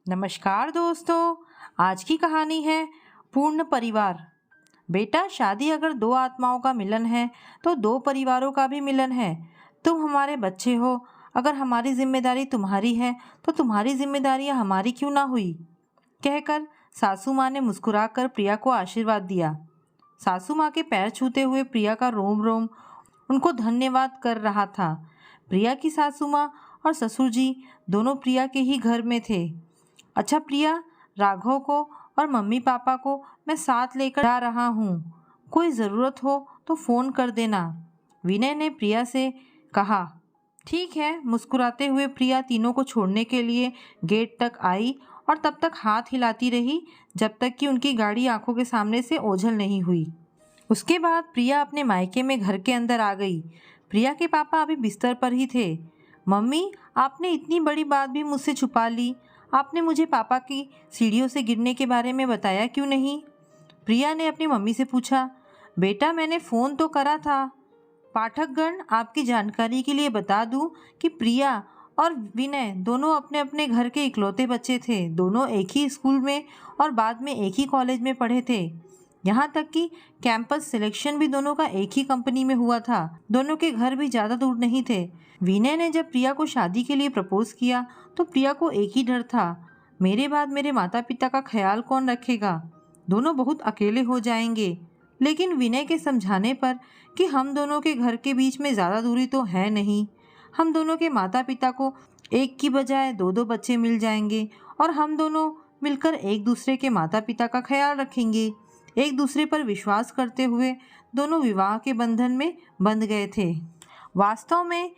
नमस्कार दोस्तों। आज की कहानी है पूर्ण परिवार। बेटा, शादी अगर दो आत्माओं का मिलन है तो दो परिवारों का भी मिलन है। तुम हमारे बच्चे हो, अगर हमारी जिम्मेदारी तुम्हारी है तो तुम्हारी जिम्मेदारी हमारी क्यों ना हुई। कहकर सासू माँ ने मुस्कुराकर प्रिया को आशीर्वाद दिया। सासू माँ के पैर छूते हुए प्रिया का रोम रोम उनको धन्यवाद कर रहा था। प्रिया की सासू माँ और ससुर जी दोनों प्रिया के ही घर में थे। अच्छा प्रिया, राघव को और मम्मी पापा को मैं साथ लेकर जा रहा हूँ, कोई ज़रूरत हो तो फ़ोन कर देना, विनय ने प्रिया से कहा। ठीक है, मुस्कुराते हुए प्रिया तीनों को छोड़ने के लिए गेट तक आई और तब तक हाथ हिलाती रही जब तक कि उनकी गाड़ी आंखों के सामने से ओझल नहीं हुई। उसके बाद प्रिया अपने मायके में घर के अंदर आ गई। प्रिया के पापा अभी बिस्तर पर ही थे। मम्मी, आपने इतनी बड़ी बात भी मुझसे छुपा ली। आपने मुझे पापा की सीढ़ियों से गिरने के बारे में बताया क्यों नहीं? प्रिया ने अपनी मम्मी से पूछा। बेटा, मैंने फ़ोन तो करा था। पाठकगण, आपकी जानकारी के लिए बता दूं कि प्रिया और विनय दोनों अपने अपने घर के इकलौते बच्चे थे। दोनों एक ही स्कूल में और बाद में एक ही कॉलेज में पढ़े थे। यहाँ तक कि कैंपस सिलेक्शन भी दोनों का एक ही कंपनी में हुआ था। दोनों के घर भी ज़्यादा दूर नहीं थे। विनय ने जब प्रिया को शादी के लिए प्रपोज किया तो प्रिया को एक ही डर था, मेरे बाद मेरे माता पिता का ख्याल कौन रखेगा, दोनों बहुत अकेले हो जाएंगे। लेकिन विनय के समझाने पर कि हम दोनों के घर के बीच में ज़्यादा दूरी तो है नहीं, हम दोनों के माता पिता को एक की बजाय दो दो बच्चे मिल जाएंगे और हम दोनों मिलकर एक दूसरे के माता पिता का ख्याल रखेंगे। एक दूसरे पर विश्वास करते हुए दोनों विवाह के बंधन में बंध गए थे। वास्तव में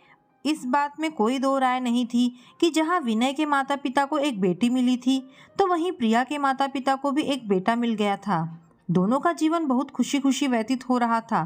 इस बात में कोई दो राय नहीं थी कि जहां विनय के माता पिता को एक बेटी मिली थी तो वहीं प्रिया के माता पिता को भी एक बेटा मिल गया था। दोनों का जीवन बहुत खुशी खुशी व्यतीत हो रहा था।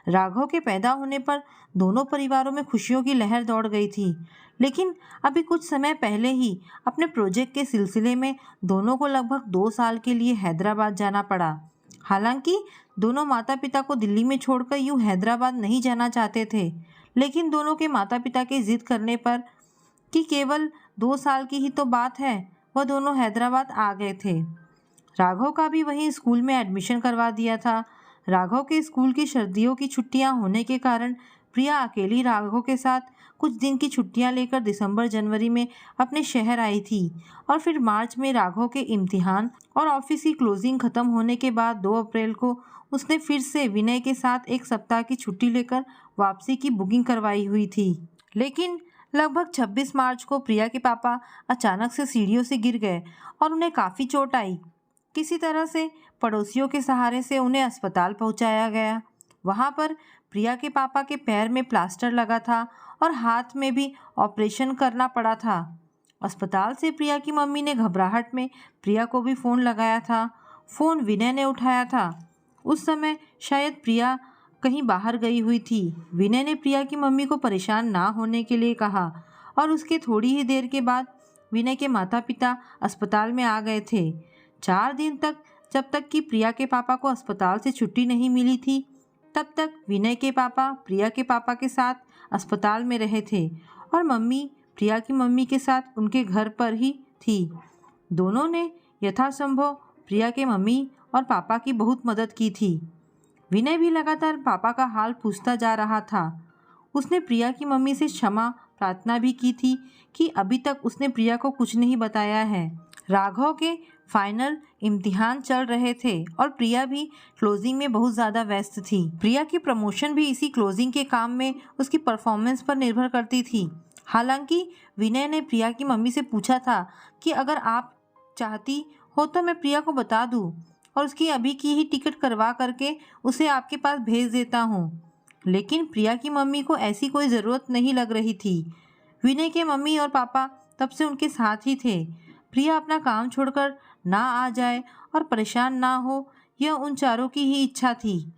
राघव के पैदा होने पर दोनों परिवारों में खुशियों की लहर दौड़ गई थी। लेकिन अभी कुछ समय पहले ही अपने प्रोजेक्ट के सिलसिले में दोनों को लगभग 2 साल के लिए हैदराबाद जाना पड़ा। हालांकि दोनों माता पिता को दिल्ली में छोड़कर यूं हैदराबाद नहीं जाना चाहते थे, लेकिन दोनों के माता पिता के जिद करने पर कि केवल 2 साल की ही तो बात है, वह दोनों हैदराबाद आ गए थे। राघव का भी वहीं स्कूल में एडमिशन करवा दिया था। राघव के स्कूल की सर्दियों की छुट्टियां होने के कारण प्रिया अकेली राघव के साथ कुछ दिन की छुट्टियां लेकर दिसंबर जनवरी में अपने शहर आई थी और फिर मार्च में राघव के इम्तिहान और ऑफिस की क्लोजिंग खत्म होने के बाद 2 अप्रैल को उसने फिर से विनय के साथ एक सप्ताह की छुट्टी लेकर वापसी की बुकिंग करवाई हुई थी। लेकिन लगभग 26 मार्च को प्रिया के पापा अचानक से सीढ़ियों से गिर गए और उन्हें काफ़ी चोट आई। किसी तरह से पड़ोसियों के सहारे से उन्हें अस्पताल पहुंचाया गया। वहां पर प्रिया के पापा के पैर में प्लास्टर लगा था और हाथ में भी ऑपरेशन करना पड़ा था। अस्पताल से प्रिया की मम्मी ने घबराहट में प्रिया को भी फ़ोन लगाया था। फ़ोन विनय ने उठाया था। उस समय शायद प्रिया कहीं बाहर गई हुई थी। विनय ने प्रिया की मम्मी को परेशान ना होने के लिए कहा और उसके थोड़ी ही देर के बाद विनय के माता पिता अस्पताल में आ गए थे। 4 दिन तक, जब तक कि प्रिया के पापा को अस्पताल से छुट्टी नहीं मिली थी, तब तक विनय के पापा प्रिया के पापा के साथ अस्पताल में रहे थे और मम्मी प्रिया की मम्मी के साथ उनके घर पर ही थी। दोनों ने यथासंभव प्रिया के मम्मी और पापा की बहुत मदद की थी। विनय भी लगातार पापा का हाल पूछता जा रहा था। उसने प्रिया की मम्मी से क्षमा प्रार्थना भी की थी कि अभी तक उसने प्रिया को कुछ नहीं बताया है। राघव के फाइनल इम्तिहान चल रहे थे और प्रिया भी क्लोजिंग में बहुत ज़्यादा व्यस्त थी। प्रिया की प्रमोशन भी इसी क्लोजिंग के काम में उसकी परफॉर्मेंस पर निर्भर करती थी। हालांकि विनय ने प्रिया की मम्मी से पूछा था कि अगर आप चाहती हो तो मैं प्रिया को बता दूं और उसकी अभी की ही टिकट करवा करके उसे आपके पास भेज देता हूँ। लेकिन प्रिया की मम्मी को ऐसी कोई ज़रूरत नहीं लग रही थी। विनय के मम्मी और पापा तब से उनके साथ ही थे। प्रिया अपना काम छोड़कर ना आ जाए और परेशान ना हो, यह उन चारों की ही इच्छा थी।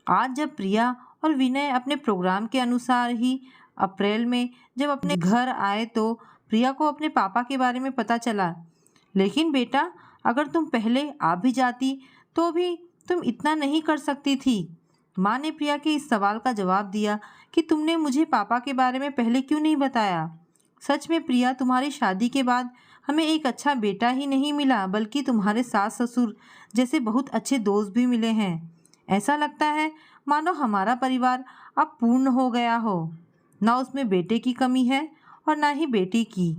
आज जब प्रिया और विनय अपने प्रोग्राम के अनुसार ही अप्रैल में जब अपने घर आए तो प्रिया को अपने पापा के बारे में पता चला। लेकिन बेटा, अगर तुम पहले आ भी जाती तो भी तुम इतना नहीं कर सकती थी। माँ ने प्रिया के इस सवाल का जवाब दिया कि तुमने मुझे पापा के बारे में पहले क्यों नहीं बताया। सच में प्रिया, तुम्हारी शादी के बाद हमें एक अच्छा बेटा ही नहीं मिला बल्कि तुम्हारे सास ससुर जैसे बहुत अच्छे दोस्त भी मिले हैं। ऐसा लगता है मानो हमारा परिवार अब पूर्ण हो गया हो। ना उसमें बेटे की कमी है और ना ही बेटी की।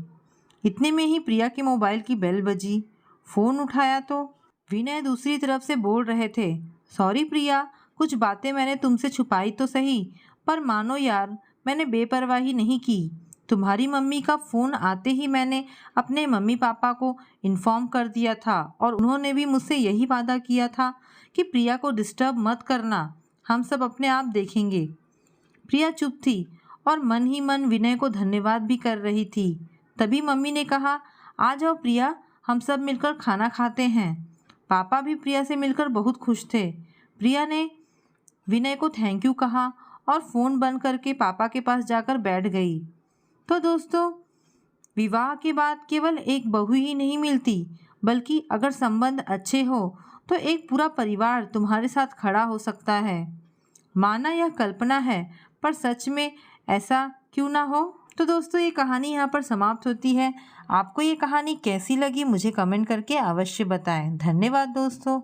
इतने में ही प्रिया के मोबाइल की बेल बजी। फ़ोन उठाया तो विनय दूसरी तरफ से बोल रहे थे, सॉरी प्रिया, कुछ बातें मैंने तुमसे छुपाई तो सही, पर मानो यार मैंने बेपरवाही नहीं की। तुम्हारी मम्मी का फ़ोन आते ही मैंने अपने मम्मी पापा को इन्फॉर्म कर दिया था और उन्होंने भी मुझसे यही वादा किया था कि प्रिया को डिस्टर्ब मत करना, हम सब अपने आप देखेंगे। प्रिया चुप थी और मन ही मन विनय को धन्यवाद भी कर रही थी। तभी मम्मी ने कहा, आ जाओ प्रिया, हम सब मिलकर खाना खाते हैं। पापा भी प्रिया से मिलकर बहुत खुश थे। प्रिया ने विनय को थैंक यू कहा और फ़ोन बंद करके पापा के पास जाकर बैठ गई। तो दोस्तों, विवाह के बाद केवल एक बहू ही नहीं मिलती, बल्कि अगर संबंध अच्छे हो तो एक पूरा परिवार तुम्हारे साथ खड़ा हो सकता है। माना यह कल्पना है, पर सच में ऐसा क्यों ना हो। तो दोस्तों, ये कहानी यहाँ पर समाप्त होती है। आपको ये कहानी कैसी लगी मुझे कमेंट करके अवश्य बताएं। धन्यवाद दोस्तों।